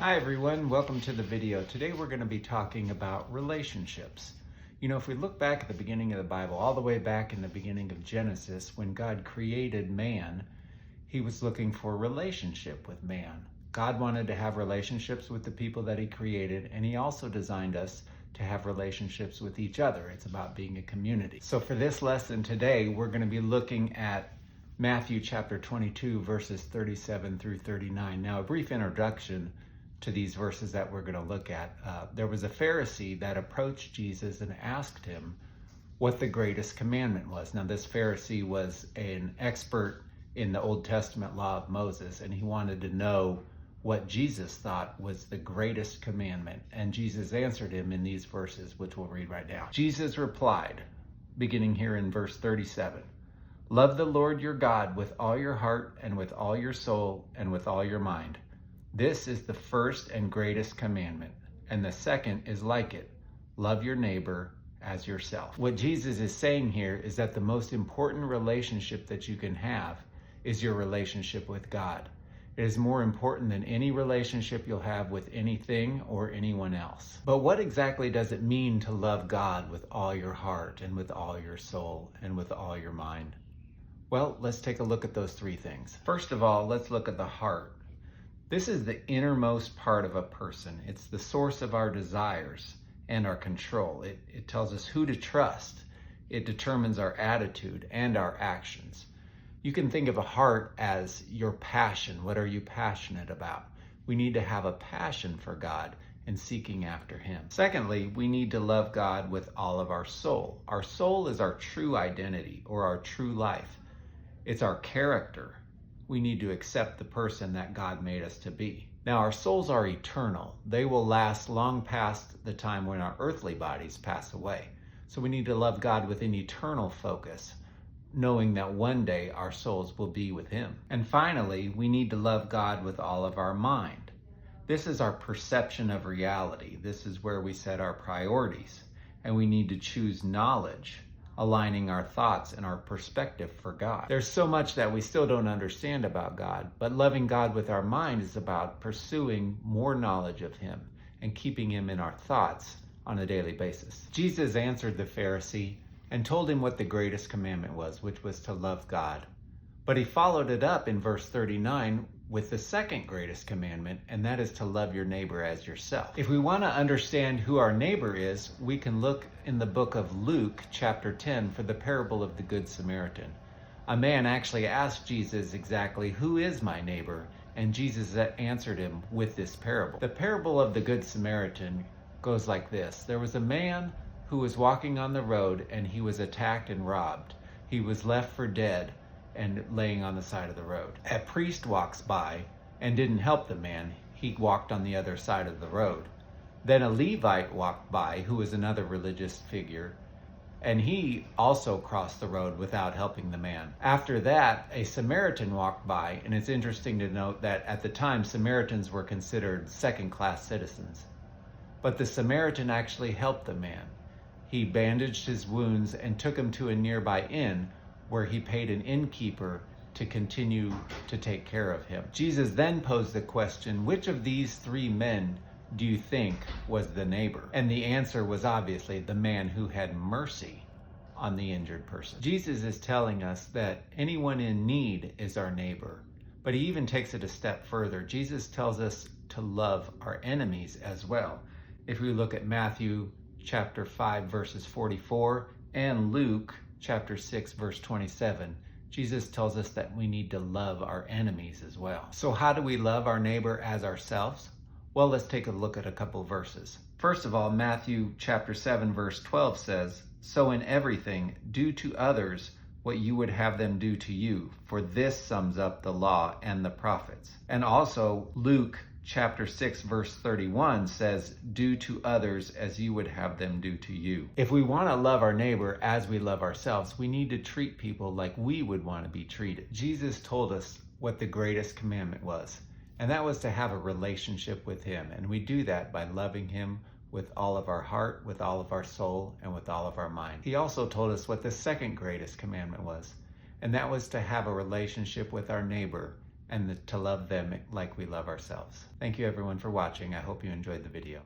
Hi everyone, welcome to the video. Today we're going to be talking about relationships. You know, if we look back at the beginning of the Bible, all the way back in the beginning of Genesis, when God created man, he was looking for a relationship with man. God wanted to have relationships with the people that he created, and he also designed us to have relationships with each other. It's about being a community. So for this lesson today, we're going to be looking at Matthew chapter 22, verses 37 through 39. Now, a brief introduction to these verses that we're going to look at. There was a Pharisee that approached Jesus and asked him what the greatest commandment was. Now, this Pharisee was an expert in the Old Testament law of Moses, and he wanted to know what Jesus thought was the greatest commandment. And Jesus answered him in these verses, which we'll read right now. Jesus replied, beginning here in verse 37, "Love the Lord your God with all your heart and with all your soul and with all your mind. This is the first and greatest commandment, and the second is like it. Love your neighbor as yourself." What Jesus is saying here is that the most important relationship that you can have is your relationship with God. It is more important than any relationship you'll have with anything or anyone else. But what exactly does it mean to love God with all your heart and with all your soul and with all your mind? Well, let's take a look at those three things. First of all, let's look at the heart. This is the innermost part of a person. It's the source of our desires and our control. It tells us who to trust. It determines our attitude and our actions. You can think of a heart as your passion. What are you passionate about? We need to have a passion for God and seeking after him. Secondly, we need to love God with all of our soul. Our soul is our true identity or our true life. It's our character. We need to accept the person that God made us to be. Now, our souls are eternal. They will last long past the time when our earthly bodies pass away. So we need to love God with an eternal focus, knowing that one day our souls will be with him. And finally, we need to love God with all of our mind. This is our perception of reality. This is where we set our priorities. And we need to choose knowledge, aligning our thoughts and our perspective for God. There's so much that we still don't understand about God, but loving God with our mind is about pursuing more knowledge of him and keeping him in our thoughts on a daily basis. Jesus answered the Pharisee and told him what the greatest commandment was, which was to love God. But he followed it up in verse 39 with the second greatest commandment, and that is to love your neighbor as yourself. If we want to understand who our neighbor is, we can look in the book of Luke, chapter 10, for the parable of the Good Samaritan. A man actually asked Jesus exactly, "Who is my neighbor?" And Jesus answered him with this parable. The parable of the Good Samaritan goes like this. There was a man who was walking on the road, and he was attacked and robbed. He was left for dead and laying on the side of the road. A priest walks by and didn't help the man. He walked on the other side of the road. Then a Levite walked by, who was another religious figure, and he also crossed the road without helping the man. After that, a Samaritan walked by, and it's interesting to note that at the time, Samaritans were considered second-class citizens. But the Samaritan actually helped the man. He bandaged his wounds and took him to a nearby inn, where he paid an innkeeper to continue to take care of him. Jesus then posed the question, which of these three men do you think was the neighbor? And the answer was obviously the man who had mercy on the injured person. Jesus is telling us that anyone in need is our neighbor, but he even takes it a step further. Jesus tells us to love our enemies as well. If we look at Matthew chapter 5, verses 44, and Luke chapter 6, verse 27, Jesus tells us that we need to love our enemies as well. So how do we love our neighbor as ourselves? Well, let's take a look at a couple verses. First of all, Matthew chapter 7, verse 12 says, "So in everything, do to others what you would have them do to you, for this sums up the law and the prophets." And also Luke chapter 6, verse 31 says, "Do to others as you would have them do to you." If we want to love our neighbor as we love ourselves, we need to treat people like we would want to be treated. Jesus told us what the greatest commandment was, and that was to have a relationship with him. And we do that by loving him with all of our heart, with all of our soul, and with all of our mind. He also told us what the second greatest commandment was, and that was to have a relationship with our neighbor and to love them like we love ourselves. Thank you everyone for watching. I hope you enjoyed the video.